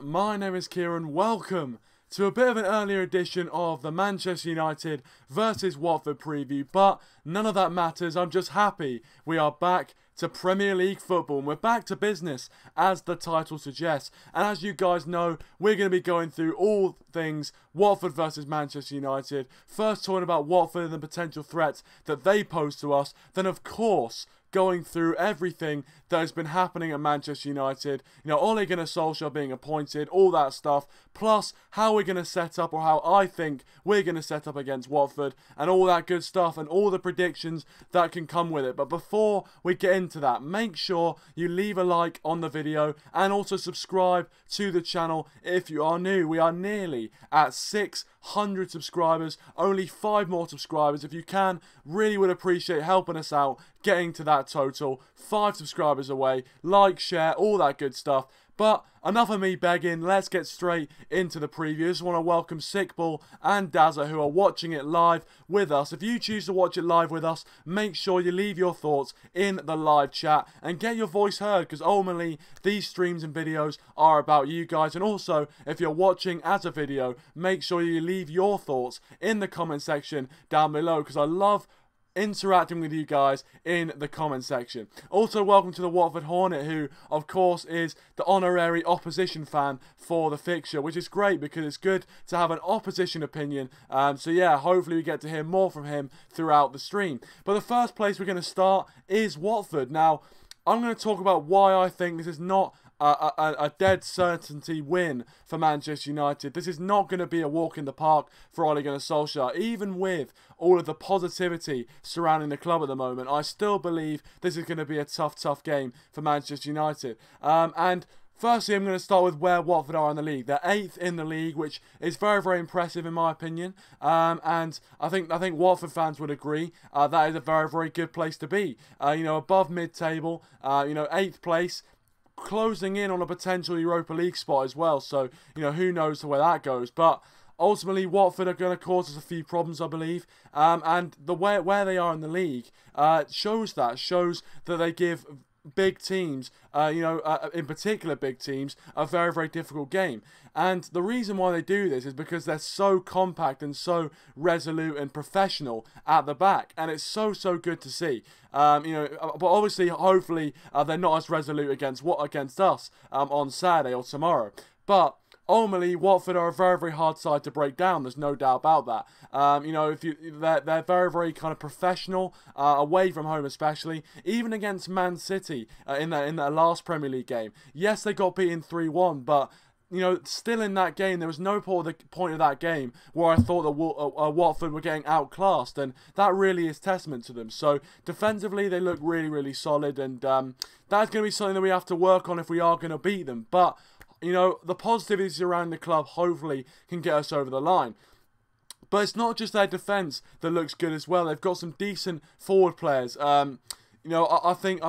my name is Kieran. Welcome to a bit of an earlier edition of the Manchester United versus Watford preview, but none of that matters. I'm just happy we are back to Premier League football, and we're back to business, as the title suggests. And as you guys know, we're going to be going through all things Watford versus Manchester United. First talking about Watford and the potential threats that they pose to us. Then, of course, going through everything that has been happening at Manchester United. You know, Ole Gunnar Solskjaer being appointed, all that stuff. Plus, how we're going to set up, or how I think we're going to set up against Watford, and all that good stuff, and all the predictions that can come with it. But before we get into that, make sure you leave a like on the video, and also subscribe to the channel if you are new. We are nearly at 600 subscribers, only 5 more subscribers. If you can, really would appreciate helping us out, getting to that total. 5 subscribers away. Like, share, all that good stuff. But enough of me begging, let's get straight into the preview. I just want to welcome Sickball and Dazza, who are watching it live with us. If you choose to watch it live with us, make sure you leave your thoughts in the live chat and get your voice heard, because ultimately these streams and videos are about you guys. And also, if you're watching as a video, make sure you leave your thoughts in the comment section down below, because I love interacting with you guys in the comment section. Also, welcome to the Watford Hornet, who of course is the honorary opposition fan for the fixture, which is great because it's good to have an opposition opinion. So yeah, hopefully we get to hear more from him throughout the stream. But the first place we're going to start is Watford. Now, I'm going to talk about why I think this is not a dead certainty win for Manchester United. This is not going to be a walk in the park for Ole Gunnar Solskjaer. Even with all of the positivity surrounding the club at the moment, I still believe this is going to be a tough game for Manchester United. And firstly, I'm going to start with where Watford are in the league. They're 8th in the league, which is very impressive in my opinion. And I think Watford fans would agree that is a very good place to be. You know, above mid-table, you know, 8th place, closing in on a potential Europa League spot as well. So, you know, who knows where that goes. But ultimately, Watford are going to cause us a few problems, I believe. And the where they are in the league shows that they give big teams, you know, in particular big teams, a very difficult game. And the reason why they do this is because they're so compact and so resolute and professional at the back, and it's so good to see. You know, but obviously, hopefully, they're not as resolute against us on Saturday or tomorrow. But ultimately, Watford are a very hard side to break down. There's no doubt about that. You know, they're very kind of professional away from home, especially even against Man City in their last Premier League game. Yes, they got beaten 3-1, but you know, still in that game, there was no point of that game where I thought that Watford were getting outclassed, and that really is testament to them. So defensively, they look really solid, and that's going to be something that we have to work on if we are going to beat them. But you know, the positivities around the club hopefully can get us over the line. But it's not just their defence that looks good as well. They've got some decent forward players. You know, I think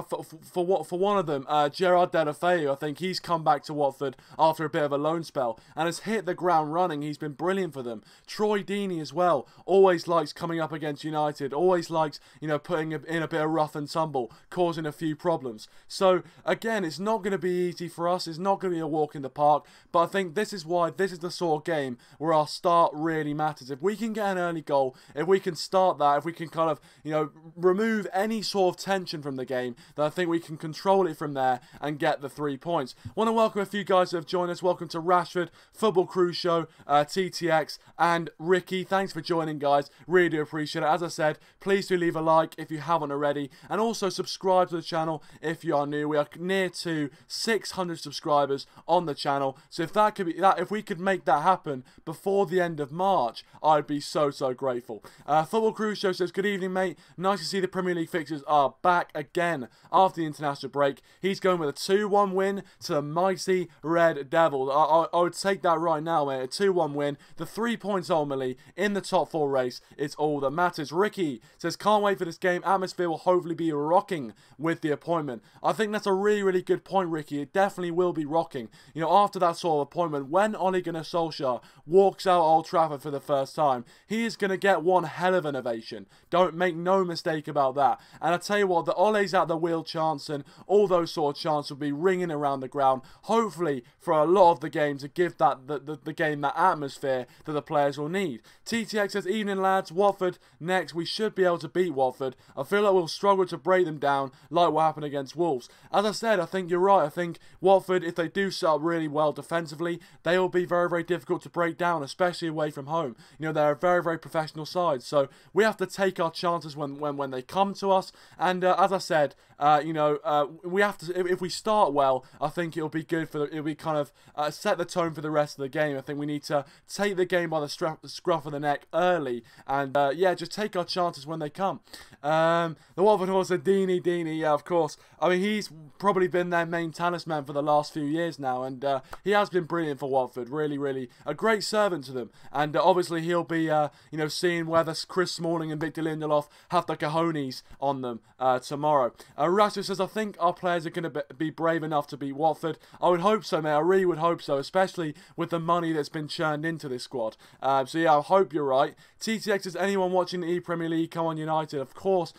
for one of them, Gerard Deulofeu, I think he's come back to Watford after a bit of a loan spell and has hit the ground running. He's been brilliant for them. Troy Deeney as well, always likes coming up against United, always likes, you know, putting in a bit of rough and tumble, causing a few problems. So again, it's not going to be easy for us. It's not going to be a walk in the park. But I think this is why this is the sort of game where our start really matters. If we can get an early goal, if we can start that, if we can kind of, you know, remove any sort of tension from the game, then I think we can control it from there and get the 3 points. Want to welcome a few guys that have joined us. Welcome to Rashford, Football Crew Show, TTX, and Ricky. Thanks for joining, guys. Really do appreciate it. As I said, please do leave a like if you haven't already, and also subscribe to the channel if you are new. We are near to 600 subscribers on the channel, so if we could make that happen before the end of March, I'd be so grateful. Football Crew Show says, good evening, mate. Nice to see the Premier League fixtures are back again after the international break. He's going with a 2-1 win to the mighty Red Devils. I would take that right now, mate. A 2-1 win. The 3 points ultimately in the top 4 race is all that matters. Ricky says, can't wait for this game. Atmosphere will hopefully be rocking with the appointment. I think that's a really good point, Ricky. It definitely will be rocking. You know, after that sort of appointment, when Ole Gunnar Solskjaer walks out Old Trafford for the first time, he is going to get one hell of an ovation. Don't make no mistake about that. And I tell you what, the Ole's at the wheel chants and all those sort of chants will be ringing around the ground, hopefully for a lot of the game to give that the game that atmosphere that the players will need. TTX says, evening lads, Watford next, we should be able to beat Watford. I feel like we'll struggle to break them down like what happened against Wolves. As I said, I think you're right. I think Watford, if they do set up really well defensively, they will be very, very difficult to break down, especially away from home. You know, they're a very, very professional side, so we have to take our chances when they come to us. And as I said, you know, we have to. If we start well, I think it'll be good for it'll be kind of set the tone for the rest of the game. I think we need to take the game by the scruff of the neck early, and yeah, just take our chances when they come. The Watford horse said, Deeney, yeah, of course. I mean, he's probably been their main talisman for the last few years now, and he has been brilliant for Watford. Really, really a great servant to them. And obviously he'll be, you know, seeing whether Chris Smalling and Victor Lindelof have the cojones on them tomorrow. Rashford says, I think our players are going to be brave enough to beat Watford. I would hope so, mate. I really would hope so, especially with the money that's been churned into this squad. So yeah, I hope you're right. TTX says, anyone watching the E-Premier League, come on United. Of course,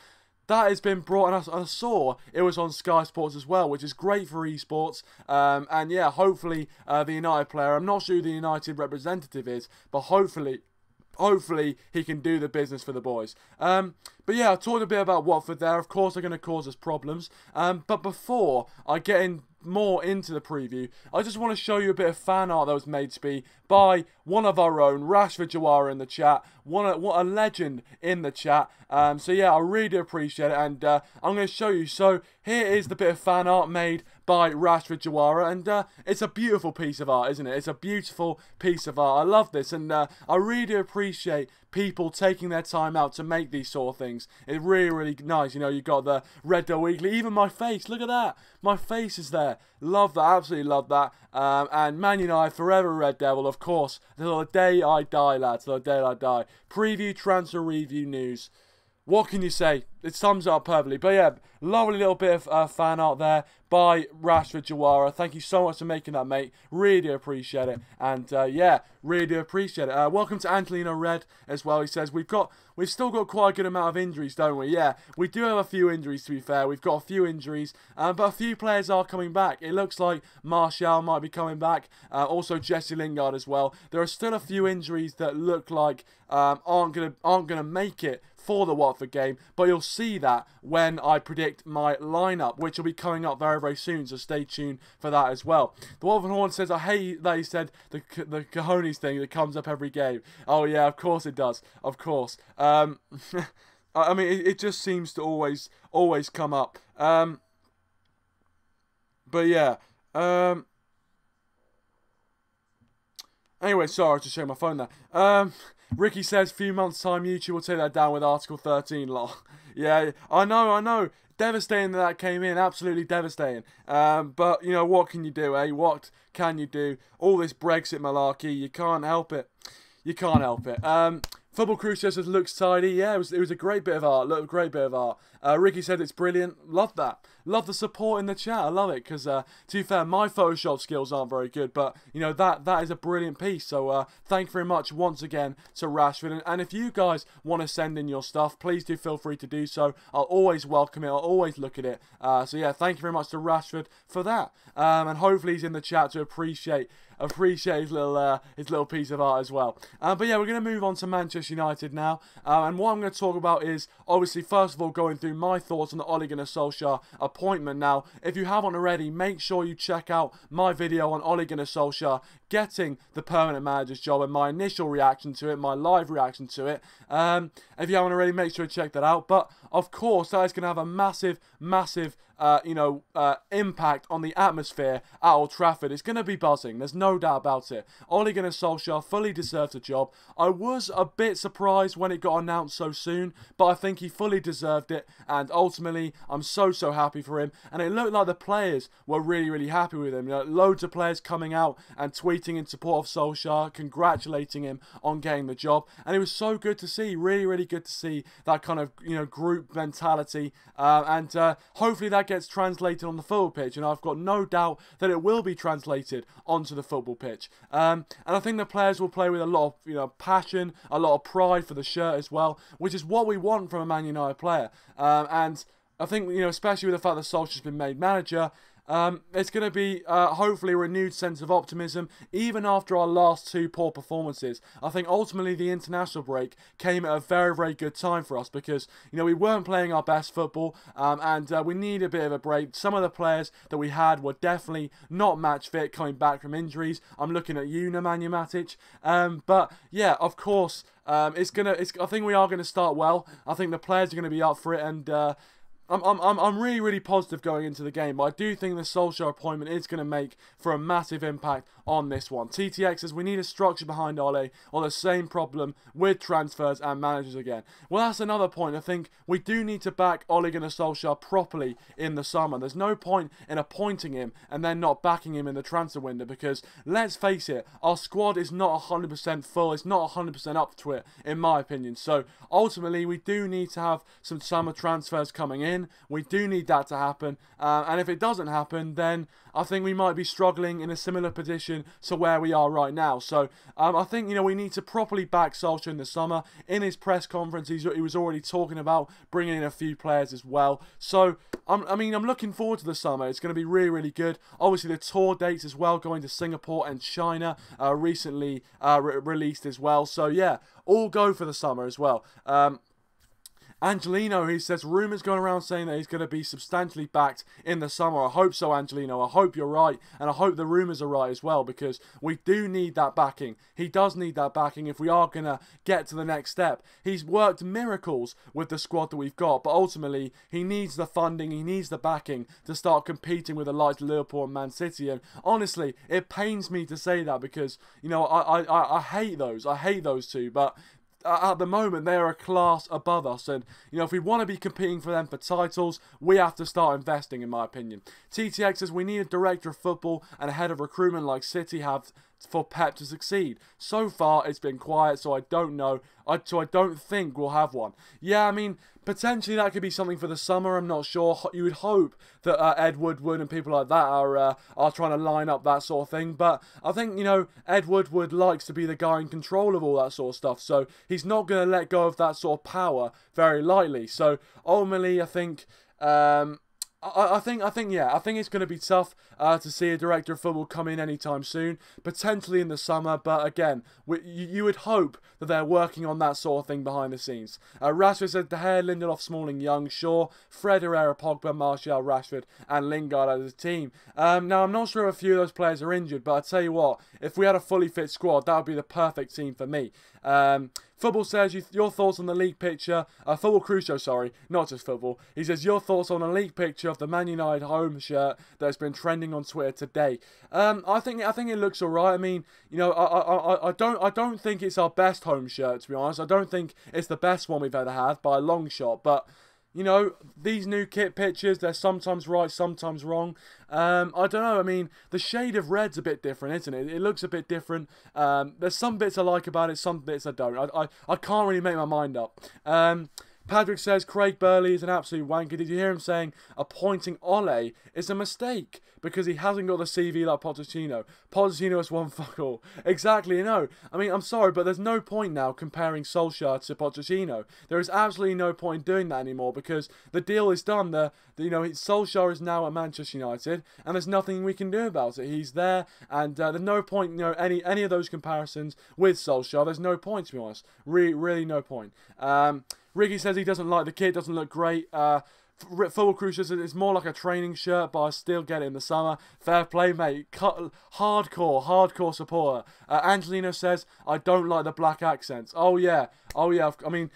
that has been brought, and I saw it was on Sky Sports as well, which is great for esports. And yeah, hopefully the United player, I'm not sure who the United representative is, but hopefully he can do the business for the boys. But yeah, I talked a bit about Watford there. Of course, they're going to cause us problems. But before I get more into the preview, I just want to show you a bit of fan art that was made to be by one of our own, Rashford Jawara, in the chat. What a legend in the chat. So yeah, I really do appreciate it, and I'm going to show you. So here is the bit of fan art made by Rashford Jawara, and it's a beautiful piece of art, isn't it? It's a beautiful piece of art. I love this, and I really do appreciate people taking their time out to make these sort of things. It's really, really nice. You know, you got the Red Devil Weekly, even my face. Look at that. My face is there. Love that. Absolutely love that. And Man United, forever Red Devil, of course. Till the day I die, lads. Till the day I die. Preview, transfer review news. What can you say? It sums it up perfectly. But yeah, lovely little bit of fan art there by Rashford Jawara. Thank you so much for making that, mate. Really do appreciate it. And yeah, really do appreciate it. Welcome to Angelino Red as well. He says, we've still got quite a good amount of injuries, don't we? Yeah, we do have a few injuries, to be fair. We've got a few injuries, but a few players are coming back. It looks like Martial might be coming back. Also Jessie Lingard as well. There are still a few injuries that look like aren't gonna make it for the Watford game, but you'll see that when I predict my lineup, which will be coming up very, very soon, so stay tuned for that as well. The Watford Horn says, I hate that he said the cojones thing that comes up every game. Oh yeah, of course it does, of course. I mean, it just seems to always come up. But yeah, anyway, sorry, I was just showing my phone there. Ricky says, few months time, YouTube will take that down with Article 13, lol. Yeah, I know. Devastating that came in, absolutely devastating. But, you know, what can you do, eh? What can you do? All this Brexit malarkey, you can't help it. You can't help it. Football Crew says it looks tidy. Yeah, it was a great bit of art. Look, a great bit of art. Ricky said it's brilliant. Love that. Love the support in the chat. I love it because, to be fair, my Photoshop skills aren't very good, but you know that is a brilliant piece. So thank you very much once again to Rashford. And if you guys want to send in your stuff, please do feel free to do so. I'll always welcome it. I'll always look at it. So yeah, thank you very much to Rashford for that. And hopefully he's in the chat to appreciate his little piece of art as well. But yeah, we're going to move on to Manchester United now. And what I'm going to talk about is, obviously, first of all, going through my thoughts on the Ole Gunnar Solskjaer appointment. Now, if you haven't already, make sure you check out my video on Ole Gunnar Solskjaer getting the permanent manager's job and my initial reaction to it, my live reaction to it. If you haven't already, make sure to check that out. But, of course, that is going to have a massive impact on the atmosphere at Old Trafford. It's going to be buzzing. There's no doubt about it. Ole Gunnar Solskjaer fully deserves the job. I was a bit surprised when it got announced so soon, but I think he fully deserved it, and ultimately I'm so happy for him. And it looked like the players were really happy with him. You know, loads of players coming out and tweeting in support of Solskjaer, congratulating him on getting the job, and it was so good to see. Really good to see that kind of, you know, group mentality, and hopefully that gets translated on the football pitch, and I've got no doubt that it will be translated onto the football pitch. And I think the players will play with a lot of, you know, passion, a lot of pride for the shirt as well, which is what we want from a Man United player. And I think, especially with the fact that Solskjaer's been made manager, it's going to be hopefully a renewed sense of optimism, even after our last 2 poor performances. I think ultimately the international break came at a very, very good time for us because, we weren't playing our best football and we need a bit of a break. Some of the players that we had were definitely not match fit coming back from injuries. I'm looking at you, Nemanja Matic. But yeah, of course, I think we are going to start well. I think the players are going to be up for it, and I'm really, really positive going into the game, but I do think the Solskjaer appointment is going to make for a massive impact on this one. TTX says we need a structure behind Ole, or the same problem with transfers and managers again. Well, that's another point. I think we do need to back Ole Gunnar Solskjaer properly in the summer. There's no point in appointing him and then not backing him in the transfer window because, let's face it, our squad is not 100% full. It's not 100% up to it, in my opinion. So, ultimately, we do need to have some summer transfers coming in. We do need that to happen, and if it doesn't happen, then I think we might be struggling in a similar position to where we are right now. So I think we need to properly back Solskjaer in the summer. In his press conference, he was already talking about bringing in a few players as well. So I'm looking forward to the summer. It's going to be really, really good. Obviously, the tour dates as well, going to Singapore and China, recently released as well. So yeah, all go for the summer as well. Angelino, he says, rumours going around saying that he's going to be substantially backed in the summer. I hope so, Angelino. I hope you're right. And I hope the rumours are right as well, because we do need that backing. He does need that backing if we are going to get to the next step. He's worked miracles with the squad that we've got, but ultimately, he needs the funding, he needs the backing to start competing with the likes of Liverpool and Man City. And honestly, it pains me to say that because, I hate those. I hate those two, but at the moment, they are a class above us, and if we want to be competing for them for titles, we have to start investing, in my opinion. TTX says we need a director of football and a head of recruitment like City have for Pep to succeed. So far, it's been quiet, so I don't know. So I don't think we'll have one. Yeah, potentially that could be something for the summer. I'm not sure. You would hope that Ed Woodward and people like that are trying to line up that sort of thing. But I think, Ed Woodward likes to be the guy in control of all that sort of stuff. So he's not going to let go of that sort of power very lightly. So ultimately, I think... I think it's going to be tough to see a director of football come in anytime soon, potentially in the summer, but again, you would hope that they're working on that sort of thing behind the scenes. Rashford said De Gea, Lindelof, Smalling, Young, Shaw, Fred, Herrera, Pogba, Martial, Rashford and Lingard as a team. Now, I'm not sure if a few of those players are injured, but I tell you what, if we had a fully fit squad, that would be the perfect team for me. Football says, your thoughts on the league picture, Football Crusoe, sorry, not just football. He says, your thoughts on a league picture of the Man United home shirt that has been trending on Twitter today. I think it looks alright. I don't think it's our best home shirt, to be honest. I don't think it's the best one we've ever had by a long shot, but... these new kit pictures, they're sometimes right, sometimes wrong. I don't know, the shade of red's a bit different, isn't it? It looks a bit different. There's some bits I like about it, some bits I don't. I can't really make my mind up. Patrick says, Craig Burley is an absolute wanker. Did you hear him saying appointing Ole is a mistake because he hasn't got the CV like Pochettino? Pochettino has won fuck all. Exactly, I'm sorry, but there's no point now comparing Solskjaer to Pochettino. There is absolutely no point in doing that anymore because the deal is done. Solskjaer is now at Manchester United and there's nothing we can do about it. He's there and there's no point, any of those comparisons with Solskjaer. There's no point, to be honest. Really no point. Ricky says he doesn't like the kit, doesn't look great. Football Cruise says it's more like a training shirt, but I still get it in the summer. Fair play, mate. Hardcore supporter. Angelino says, I don't like the black accents. Oh yeah. I'm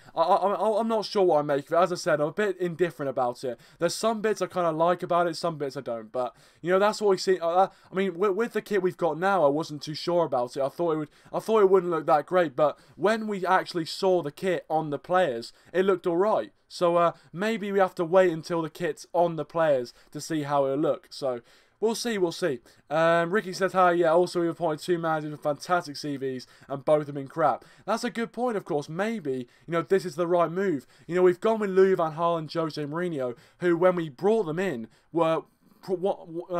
not sure what I make of it. As I said, I'm a bit indifferent about it. There's some bits I kind of like about it, some bits I don't. But, that's what we see. With the kit we've got now, I wasn't too sure about it. I thought it wouldn't look that great. But when we actually saw the kit on the players, it looked alright. So maybe we have to wait until the kit's on the players to see how it'll look. So we'll see. Ricky says, hi, yeah, also we've appointed 2 managers with fantastic CVs and both have been crap. That's a good point, of course. Maybe, this is the right move. We've gone with Louis van Gaal and Jose Mourinho, who, when we brought them in, were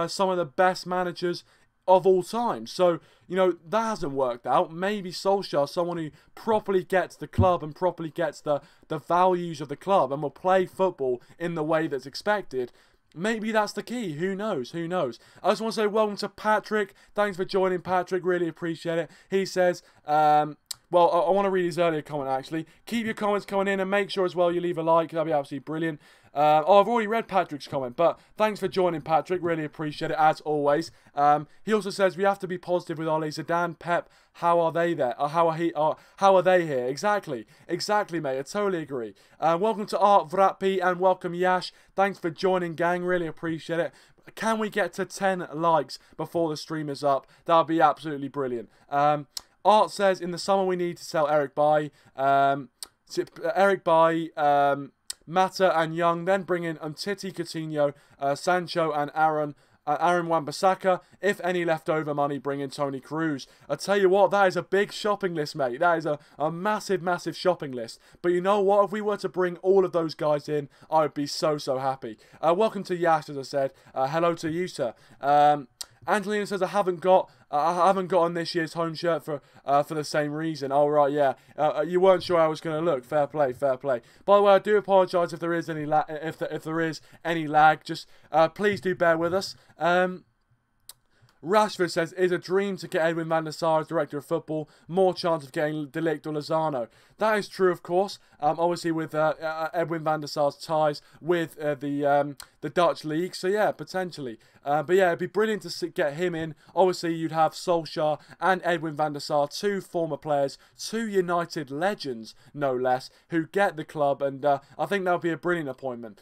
some of the best managers of all time. So, you know, that hasn't worked out. Maybe Solskjaer, someone who properly gets the club and properly gets the values of the club and will play football in the way that's expected. Maybe that's the key. Who knows? Who knows? I just want to say welcome to Patrick. Thanks for joining, Patrick. Really appreciate it. He says, well, I want to read his earlier comment, actually. Keep your comments coming in and make sure as well you leave a like. That'd be absolutely brilliant. I've already read Patrick's comment, but thanks for joining, Patrick. Really appreciate it, as always. He also says we have to be positive with Ole. Zidane, Pep, how are they there? How are they here? Exactly, mate. I totally agree. Welcome to Art Vrappi and welcome Yash. Thanks for joining, gang. Really appreciate it. Can we get to 10 likes before the stream is up? That'd be absolutely brilliant. Art says in the summer we need to sell Eric Bailly, Mata and Young, then bring in Umtiti, Coutinho, Sancho and Aaron Wan-Bissaka. If any leftover money, bring in Toni Kroos. I tell you what, that is a big shopping list, mate. That is a massive, massive shopping list. But you know what? If we were to bring all of those guys in, I would be so, so happy. Welcome to Yash, as I said. Hello to you, sir. Angelina says I haven't gotten this year's home shirt for the same reason. Oh right, yeah. You weren't sure how I was going to look. Fair play, fair play. By the way, I do apologise if there is any if there is any lag. Just please do bear with us. Rashford says, it's a dream to get Edwin van der Sar as director of football. More chance of getting De Ligt or Lozano. That is true, of course. Obviously, with Edwin van der Sar's ties with the Dutch league. So, yeah, potentially. But, yeah, it'd be brilliant to get him in. Obviously, you'd have Solskjaer and Edwin van der Sar, two former players, two United legends, no less, who get the club. And I think that would be a brilliant appointment.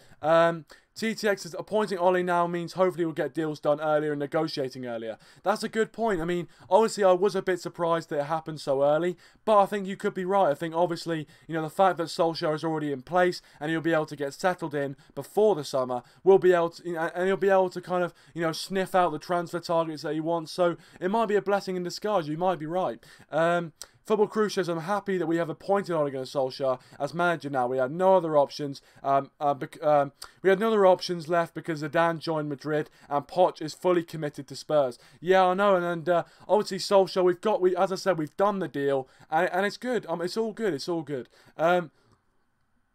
TTX is appointing Ole now means hopefully we'll get deals done earlier and negotiating earlier. That's a good point. I mean, obviously I was a bit surprised that it happened so early, but I think you could be right. I think obviously, you know, the fact that Solskjaer is already in place and he'll be able to get settled in before the summer, we'll be able to, you know, and he'll be able to kind of, you know, sniff out the transfer targets that he wants. So it might be a blessing in disguise. You might be right. Football Crew says, I'm happy that we have appointed Ole Gunnar Solskjaer as manager now. We had no other options. We had no other options left because Zidane joined Madrid and Poch is fully committed to Spurs. Yeah, I know. And obviously Solskjaer, as I said, we've done the deal and it's good. It's all good. It's all good.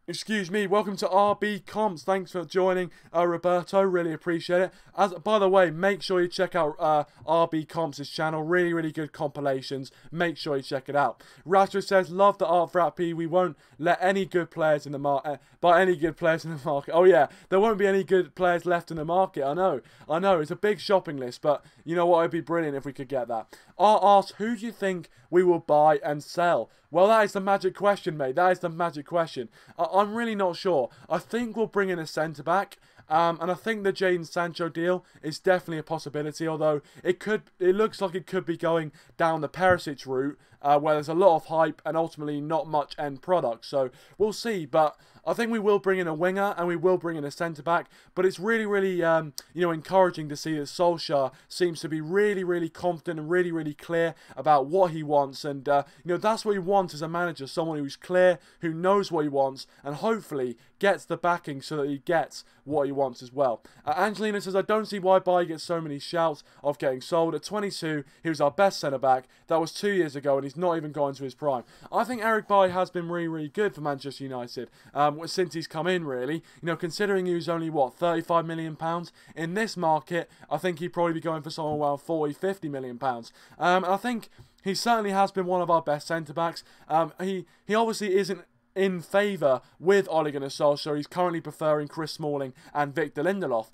Excuse me, welcome to RB Comps. Thanks for joining, Roberto. Really appreciate it. By the way, make sure you check out RB Comps' channel. Really, really good compilations. Make sure you check it out. Rashford says, love the Art Vrappy. We won't let any good players in the market. Buy any good players in the market. Oh, yeah, there won't be any good players left in the market. I know. It's a big shopping list, but you know what? It'd be brilliant if we could get that. Art asks, who do you think we will buy and sell? Well, that is the magic question, mate. That is the magic question. I'm really not sure. I think we'll bring in a centre-back. And I think the Jadon Sancho deal is definitely a possibility, although it looks like it could be going down the Perisic route, where there's a lot of hype and ultimately not much end product. So we'll see, but I think we will bring in a winger and we will bring in a centre-back, but it's really, really, encouraging to see that Solskjaer seems to be really, really confident and really, really clear about what he wants. And, that's what he wants as a manager, someone who's clear, who knows what he wants, and hopefully gets the backing so that he gets what he wants as well. Angelina says, I don't see why Bailly gets so many shouts of getting sold. At 22, he was our best centre-back. That was 2 years ago, and he's not even gone to his prime. I think Eric Bailly has been really, really good for Manchester United since he's come in, really. Considering he was only, what, £35 million? In this market, I think he'd probably be going for somewhere around £40-50 million. I think he certainly has been one of our best centre-backs. He obviously isn't in favour with Ole Gunnar Solskjaer. He's currently preferring Chris Smalling and Victor Lindelof.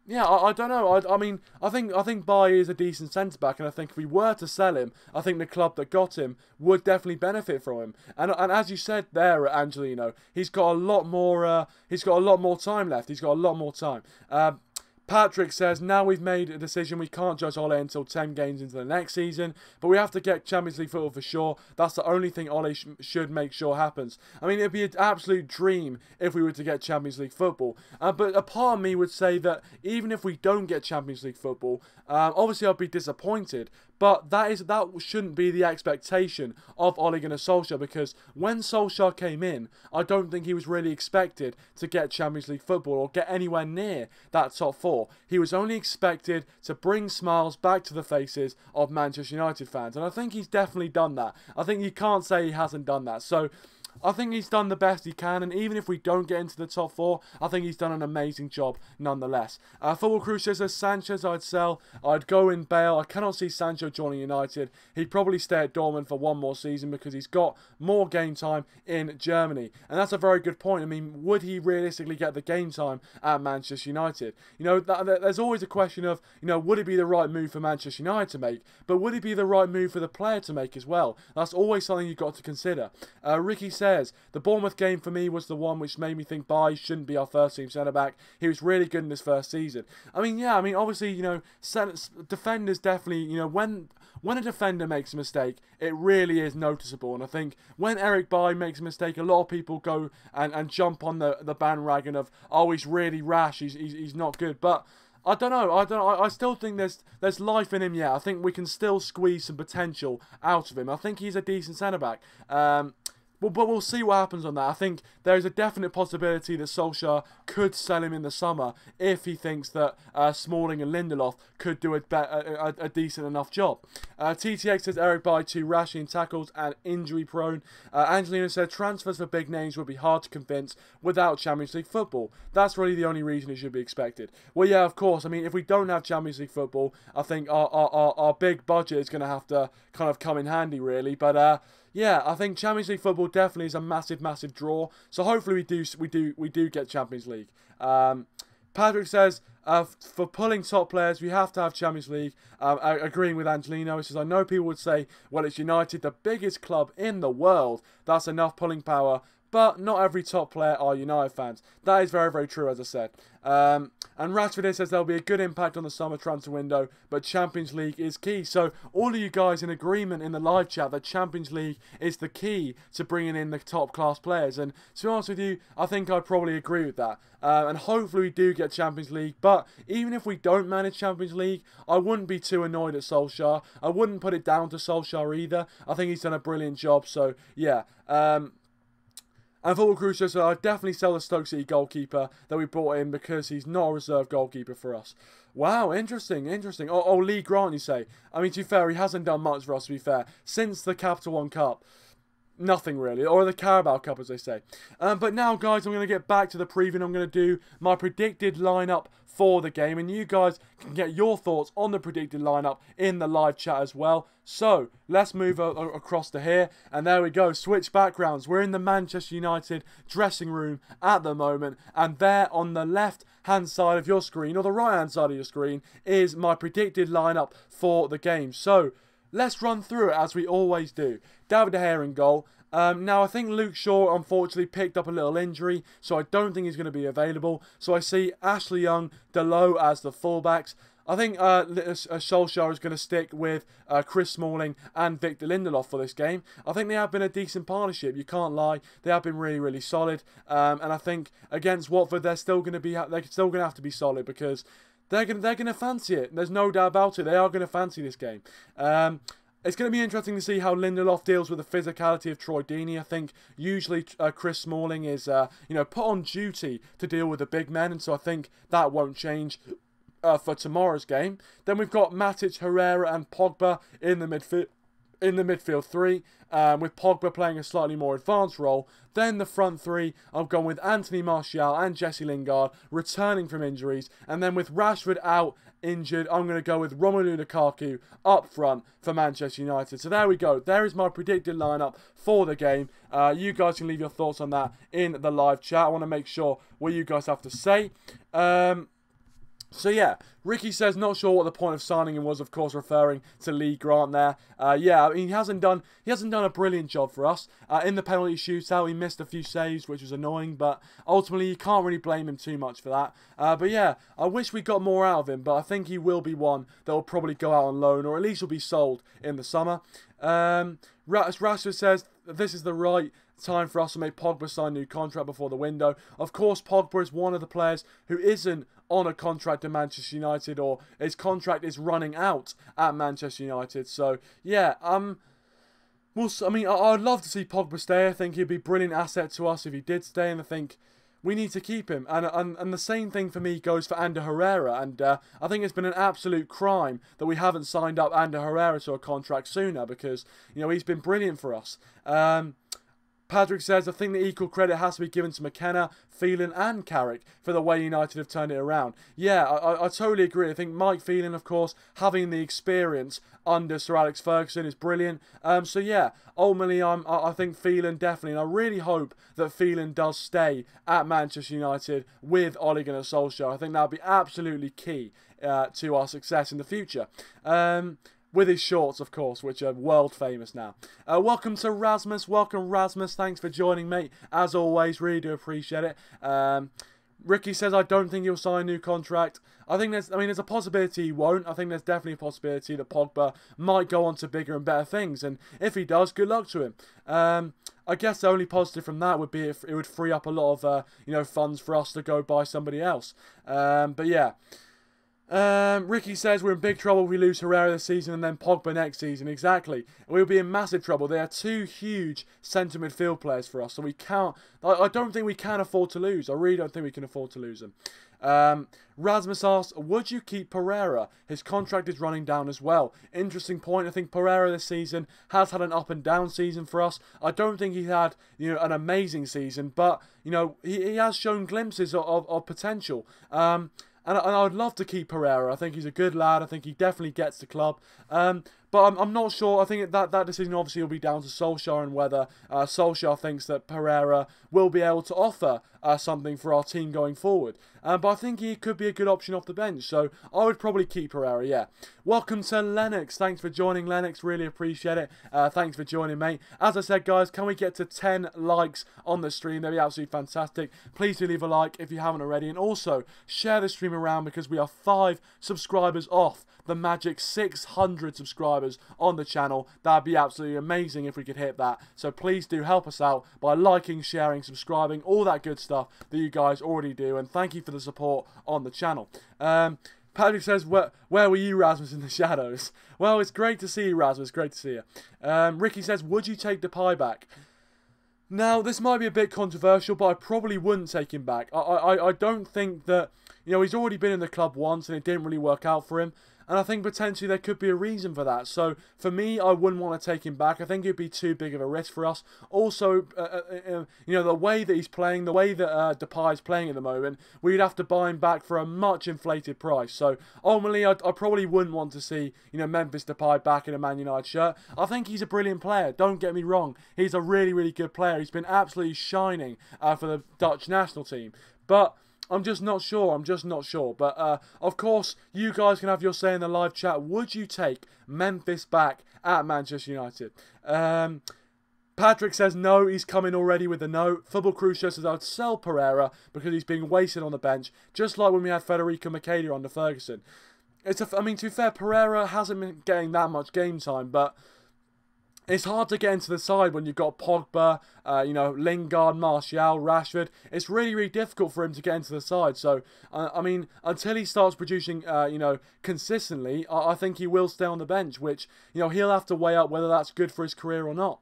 Yeah, I don't know. I think Bailly is a decent centre-back, and I think if we were to sell him, I think the club that got him would definitely benefit from him. And as you said there, Angelino, he's got a lot more. He's got a lot more time left. He's got a lot more time. Patrick says, now we've made a decision, we can't judge Ole until 10 games into the next season, but we have to get Champions League football for sure. That's the only thing Ole should make sure happens. I mean, it'd be an absolute dream if we were to get Champions League football. But a part of me would say that even if we don't get Champions League football, obviously I'd be disappointed, But that shouldn't be the expectation of Ole Gunnar Solskjaer, because when Solskjaer came in, I don't think he was really expected to get Champions League football or get anywhere near that top four. He was only expected to bring smiles back to the faces of Manchester United fans, and I think he's definitely done that. I think you can't say he hasn't done that. So I think he's done the best he can, and even if we don't get into the top four, I think he's done an amazing job nonetheless. Football Crew says Sanchez I'd sell. I'd go in Bale. I cannot see Sancho joining United. He'd probably stay at Dortmund for one more season because he's got more game time in Germany. And that's a very good point. I mean, would he realistically get the game time at Manchester United? You know, there's always a question of, you know, would it be the right move for Manchester United to make? But would it be the right move for the player to make as well? That's always something you've got to consider. Ricky says, the Bournemouth game for me was the one which made me think Bailly shouldn't be our first team centre-back. He was really good in his first season. I mean, yeah, I mean, obviously, you know, defenders definitely, you know, when a defender makes a mistake, it really is noticeable. And I think when Eric Bailly makes a mistake, a lot of people go and jump on the bandwagon of, oh, he's really rash, he's not good. But I don't know. I still think there's life in him yet. I think we can still squeeze some potential out of him. I think he's a decent centre-back. But we'll see what happens on that. I think there's a definite possibility that Solskjaer could sell him in the summer if he thinks that Smalling and Lindelof could do a decent enough job. TTX says Eric Bailly too rash in tackles and injury prone. Angelina said transfers for big names would be hard to convince without Champions League football. That's really the only reason it should be expected. Well, yeah, of course. I mean, if we don't have Champions League football, I think our big budget is going to have to kind of come in handy, really. But yeah, I think Champions League football definitely is a massive, massive draw. So hopefully we do get Champions League. Patrick says, for pulling top players, we have to have Champions League. Agreeing with Angelino, he says, I know people would say, well, it's United, the biggest club in the world. That's enough pulling power. But not every top player are United fans. That is very, very true, as I said. And Rashford here says there'll be a good impact on the summer transfer window, but Champions League is key. So all of you guys in agreement in the live chat that Champions League is the key to bringing in the top class players. And to be honest with you, I think I'd probably agree with that. And hopefully we do get Champions League. But even if we don't manage Champions League, I wouldn't be too annoyed at Solskjaer. I wouldn't put it down to Solskjaer either. I think he's done a brilliant job. So yeah. And Football Crew says, I'd definitely sell the Stoke City goalkeeper that we brought in because he's not a reserve goalkeeper for us. Wow, interesting. Oh, Lee Grant, you say. I mean, to be fair, he hasn't done much for us, to be fair. Since the Capital One Cup, nothing really. Or the Carabao Cup, as they say. But now, guys, I'm going to get back to the preview. I'm going to do my predicted lineup for the game. And you guys can get your thoughts on the predicted lineup in the live chat as well. So, let's move across to here. And there we go. Switch backgrounds. We're in the Manchester United dressing room at the moment. And there on the left-hand side of your screen, or the right-hand side of your screen, is my predicted lineup for the game. So, let's run through it as we always do. David De Gea in goal. Now, I think Luke Shaw, unfortunately, picked up a little injury, so I don't think he's going to be available. So I see Ashley Young, Dalot as the fullbacks. I think Solskjaer is going to stick with Chris Smalling and Victor Lindelof for this game. I think they have been a decent partnership. You can't lie; they have been really, really solid. And I think against Watford, they're still going to have to be solid because they're going to fancy it. There's no doubt about it. They are going to fancy this game. It's going to be interesting to see how Lindelof deals with the physicality of Troy Deeney. I think usually Chris Smalling is put on duty to deal with the big men, and so I think that won't change for tomorrow's game. Then we've got Matic, Herrera and Pogba in the midfield three, with Pogba playing a slightly more advanced role. Then the front three, I've gone with Anthony Martial and Jessie Lingard returning from injuries. And then with Rashford out injured, I'm going to go with Romelu Lukaku up front for Manchester United. So there we go. There is my predicted lineup for the game. You guys can leave your thoughts on that in the live chat. I want to make sure what you guys have to say. So yeah, Ricky says, not sure what the point of signing him was, of course referring to Lee Grant there. Yeah, I mean, he hasn't done a brilliant job for us. In the penalty shootout, he missed a few saves, which was annoying, but ultimately you can't really blame him too much for that. But yeah, I wish we got more out of him, but I think he will be one that will probably go out on loan, or at least will be sold in the summer. Rashford says, this is the right time for us to make Pogba sign a new contract before the window. Of course, Pogba is one of the players who isn't on a contract at Manchester United, or his contract is running out at Manchester United. So yeah, I mean, I'd love to see Pogba stay. I think he'd be a brilliant asset to us if he did stay, and I think we need to keep him. And the same thing for me goes for Ander Herrera. And I think it's been an absolute crime that we haven't signed up Ander Herrera to a contract sooner, because, you know, he's been brilliant for us. Patrick says, I think the equal credit has to be given to McKenna, Phelan and Carrick for the way United have turned it around. Yeah, I totally agree. I think Mike Phelan, of course, having the experience under Sir Alex Ferguson is brilliant. So yeah, ultimately I think Phelan definitely, and I really hope that Phelan does stay at Manchester United with Ole Gunnar Solskjaer. I think that would be absolutely key to our success in the future. With his shorts, of course, which are world famous now. Welcome to Rasmus. Welcome, Rasmus. Thanks for joining, mate. As always, really do appreciate it. Ricky says, I don't think he'll sign a new contract. I think there's a possibility he won't. I think there's definitely a possibility that Pogba might go on to bigger and better things. And if he does, good luck to him. I guess the only positive from that would be if it would free up a lot of, funds for us to go buy somebody else. But yeah. Ricky says we're in big trouble if we lose Herrera this season and then Pogba next season. Exactly. We'll be in massive trouble. They are two huge centre midfield players for us, so we can't. I don't think we can afford to lose. I really don't think we can afford to lose them. Rasmus asks, would you keep Pereira? His contract is running down as well. Interesting point. I think Pereira this season has had an up and down season for us. I don't think he had, an amazing season, but, he has shown glimpses of potential. And I would love to keep Pereira. I think he's a good lad. I think he definitely gets the club. But I'm not sure. I think that decision obviously will be down to Solskjaer, and whether Solskjaer thinks that Pereira will be able to offer something for our team going forward. But I think he could be a good option off the bench. So I would probably keep Pereira, yeah. Welcome to Lennox. Thanks for joining, Lennox. Really appreciate it. Thanks for joining, mate. As I said, guys, can we get to 10 likes on the stream? That'd be absolutely fantastic. Please do leave a like if you haven't already. And also, share the stream around, because we are 5 subscribers off the magic 600 subscribers on the channel. That'd be absolutely amazing if we could hit that. So please do help us out by liking, sharing, subscribing, all that good stuff that you guys already do. And thank you for the support on the channel. Patrick says, where were you, Rasmus, in the shadows? Well, it's great to see you, Rasmus. Great to see you. Ricky says, would you take Depay back? Now, this might be a bit controversial, but I probably wouldn't take him back. I don't think that, he's already been in the club once and it didn't really work out for him. And I think potentially there could be a reason for that. So, for me, I wouldn't want to take him back. I think it would be too big of a risk for us. Also, the way that he's playing, the way that Depay is playing at the moment, we'd have to buy him back for a much inflated price. So, ultimately, I probably wouldn't want to see, Memphis Depay back in a Man United shirt. I think he's a brilliant player. Don't get me wrong. He's a really, really good player. He's been absolutely shining for the Dutch national team. But I'm just not sure. But, of course, you guys can have your say in the live chat. Would you take Memphis back at Manchester United? Patrick says no, he's coming already with a no. Football Crucial says I would sell Pereira because he's being wasted on the bench, just like when we had Federico Michele under Ferguson. To be fair, Pereira hasn't been getting that much game time, but it's hard to get into the side when you've got Pogba, Lingard, Martial, Rashford. It's really, really difficult for him to get into the side. So, until he starts producing, consistently, I think he will stay on the bench, which, he'll have to weigh up whether that's good for his career or not.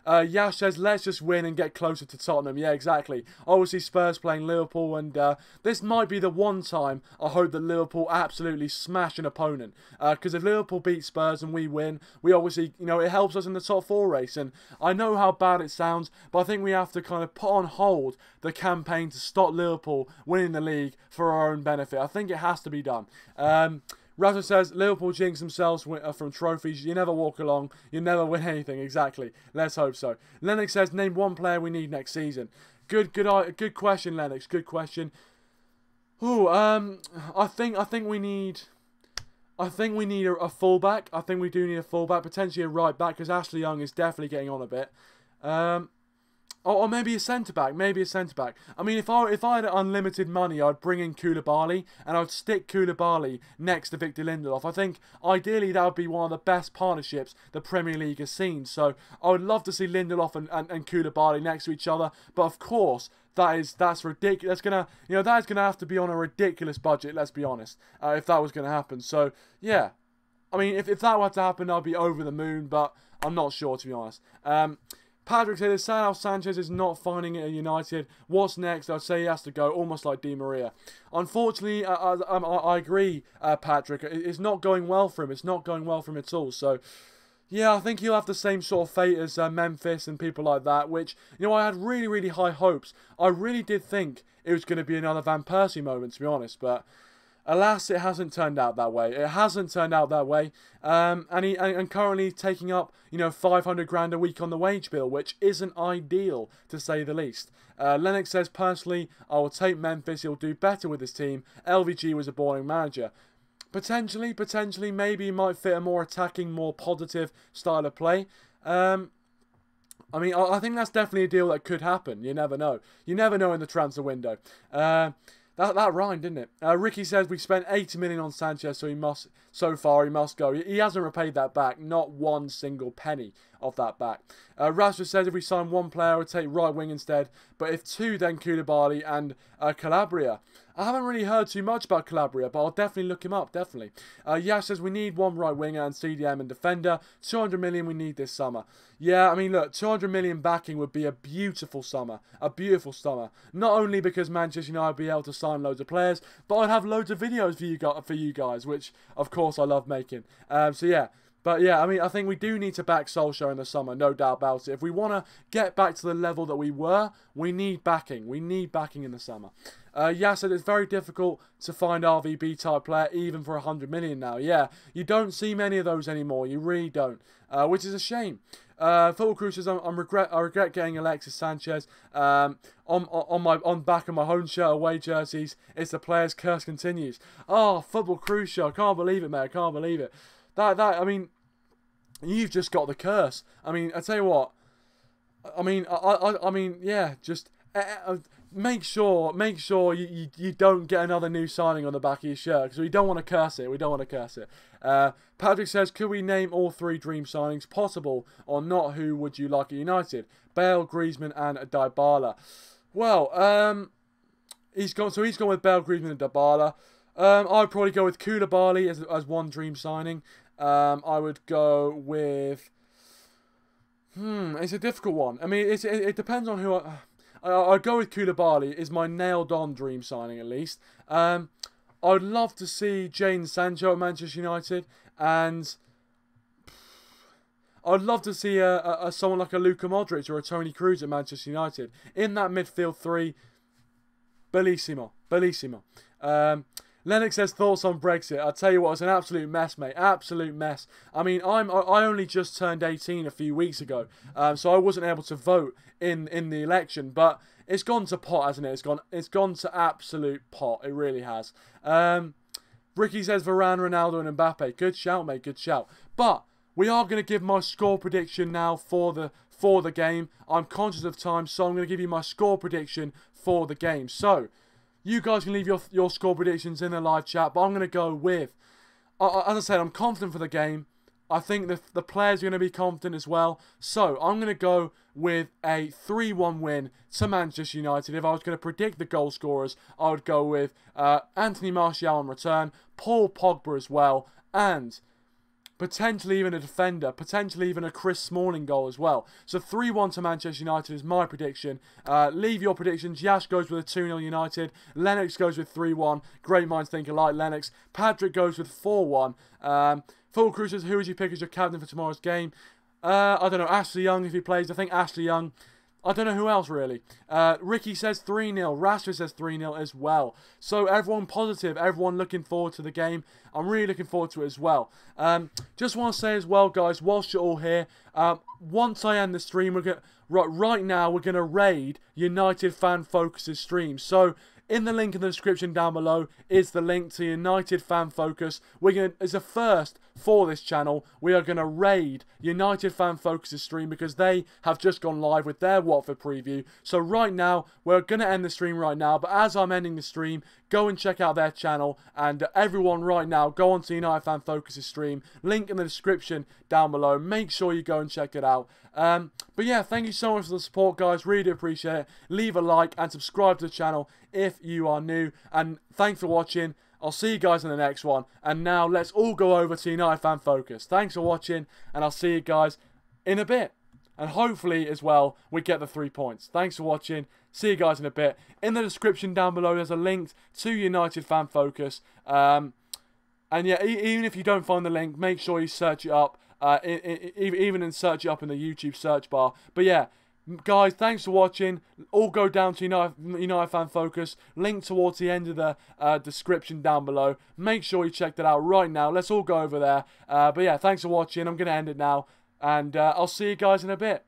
Yash says, let's just win and get closer to Tottenham. Yeah, exactly. Obviously, Spurs playing Liverpool, and this might be the one time I hope that Liverpool absolutely smash an opponent. Because if Liverpool beat Spurs and we win, we obviously, it helps us in the top 4 race. And I know how bad it sounds, but I think we have to kind of put on hold the campaign to stop Liverpool winning the league for our own benefit. I think it has to be done. Rasmus says, Liverpool jinx themselves from trophies. You never walk along. You never win anything. Exactly. Let's hope so. Lennox says, name one player we need next season. Good question, Lennox. Good question. Ooh, I think we need a fullback. I think we do need a fullback, potentially a right back, because Ashley Young is definitely getting on a bit. Or maybe a centre-back, I mean, if I had unlimited money, I'd bring in Koulibaly, and I'd stick Koulibaly next to Victor Lindelof. I think, ideally, that would be one of the best partnerships the Premier League has seen. So, I would love to see Lindelof and Koulibaly next to each other. But, of course, that's ridiculous. That is gonna have to be on a ridiculous budget, let's be honest, if that was going to happen. So, yeah. I mean, if that were to happen, I'd be over the moon, but I'm not sure, to be honest. Patrick said, Sao Sanchez is not finding it at United. What's next? I'd say he has to go, almost like Di Maria. Unfortunately, I agree, Patrick. It's not going well for him. It's not going well for him at all. So, yeah, I think he'll have the same sort of fate as Memphis and people like that, which, I had really, really high hopes. I really did think it was going to be another Van Persie moment, to be honest, but alas, it hasn't turned out that way. It hasn't turned out that way. And currently taking up, 500 grand a week on the wage bill, which isn't ideal, to say the least. Lennox says, personally, I will take Memphis. He'll do better with his team. LVG was a boring manager. Potentially, maybe he might fit a more attacking, more positive style of play. I mean, I think that's definitely a deal that could happen. You never know. You never know in the transfer window. That rhymed, didn't it? Ricky says we spent 80 million on Sanchez, so he must go. He hasn't repaid that back, not one single penny of that back. Rashford says if we sign one player, I would take right wing instead, but if two, then Koulibaly and Calabria. I haven't really heard too much about Calabria, but I'll definitely look him up, definitely. Yash says we need one right winger and CDM and defender. 200 million we need this summer. Yeah, I mean, look, 200 million backing would be a beautiful summer. A beautiful summer. Not only because Manchester United would be able to sign loads of players, but I'd have loads of videos for you guys, which, of course, I love making. So, yeah. But, yeah, I mean, I think we do need to back Solskjaer in the summer, no doubt about it. If we want to get back to the level that we were, we need backing. We need backing in the summer. Yas said it's very difficult to find RVB-type player, even for 100 million now. Yeah, you don't see many of those anymore. You really don't, which is a shame. Football Crew says, I regret getting Alexis Sanchez on back of my home shirt away jerseys. It's the player's curse continues. Oh, Football Crew show. I can't believe it, man. I can't believe it. I mean, you've just got the curse. I mean, I tell you what. I mean, yeah, just make sure you don't get another new signing on the back of your shirt, because we don't want to curse it. We don't want to curse it. Patrick says, could we name all three dream signings? Possible or not? Who would you like at United? Bale, Griezmann, and Dybala. Well, he's gone with Bale, Griezmann, and Dybala. I'd probably go with Koulibaly as one dream signing. I would go with... it's a difficult one. I mean, it depends on who I'd go with Koulibaly is my nailed-on dream signing, at least. I'd love to see Jadon Sancho at Manchester United, and I'd love to see someone like a Luka Modric or a Toni Kroos at Manchester United. In that midfield three, bellissimo. Lennox says thoughts on Brexit. I'll tell you what, it's an absolute mess, mate. Absolute mess. I mean, I only just turned 18 a few weeks ago, so I wasn't able to vote in the election. But it's gone to pot, hasn't it? It's gone to absolute pot. It really has. Ricky says Varane, Ronaldo, and Mbappe. Good shout, mate. Good shout. But we are going to give my score prediction now for the game. I'm conscious of time, so I'm going to give you my score prediction for the game. So you guys can leave your score predictions in the live chat, but I'm going to go with, as I said, I'm confident for the game. I think the players are going to be confident as well. So I'm going to go with a 3-1 win to Manchester United. If I was going to predict the goal scorers, I would go with Anthony Martial on return, Paul Pogba as well, and potentially even a defender, potentially even a Chris Smalling goal as well. So 3-1 to Manchester United is my prediction. Leave your predictions. Yash goes with a 2-0 United. Lennox goes with 3-1. Great minds think alike, Lennox. Patrick goes with 4-1. Full Cruisers, who would you pick as your captain for tomorrow's game? I don't know, Ashley Young if he plays. I think Ashley Young. I don't know who else, really. Ricky says 3-0. Rashford says 3-0 as well. So everyone positive. Everyone looking forward to the game. I'm really looking forward to it as well. Just want to say as well, guys, whilst you're all here, once I end the stream, right now, we're going to raid United Fan Focus's stream. So in the link in the description down below is the link to United Fan Focus. It's a first for this channel. We are going to raid United Fan Focus's stream because they have just gone live with their Watford preview. So right now, we're going to end the stream right now. But as I'm ending the stream, go and check out their channel. And everyone right now, go on to United Fan Focus's stream. Link in the description down below. Make sure you go and check it out. But yeah, thank you so much for the support, guys. Really do appreciate it. Leave a like and subscribe to the channel if you are new. And thanks for watching. I'll see you guys in the next one. And now let's all go over to United Fan Focus. Thanks for watching, and I'll see you guys in a bit. And hopefully as well, we get the 3 points. Thanks for watching. See you guys in a bit. In the description down below, there's a link to United Fan Focus. And yeah, even if you don't find the link, make sure you search it up. Even search it up in the YouTube search bar. But yeah, guys, thanks for watching. All go down to United Fan Focus. Link towards the end of the description down below. Make sure you check that out right now. Let's all go over there. But yeah, thanks for watching. I'm going to end it now. And I'll see you guys in a bit.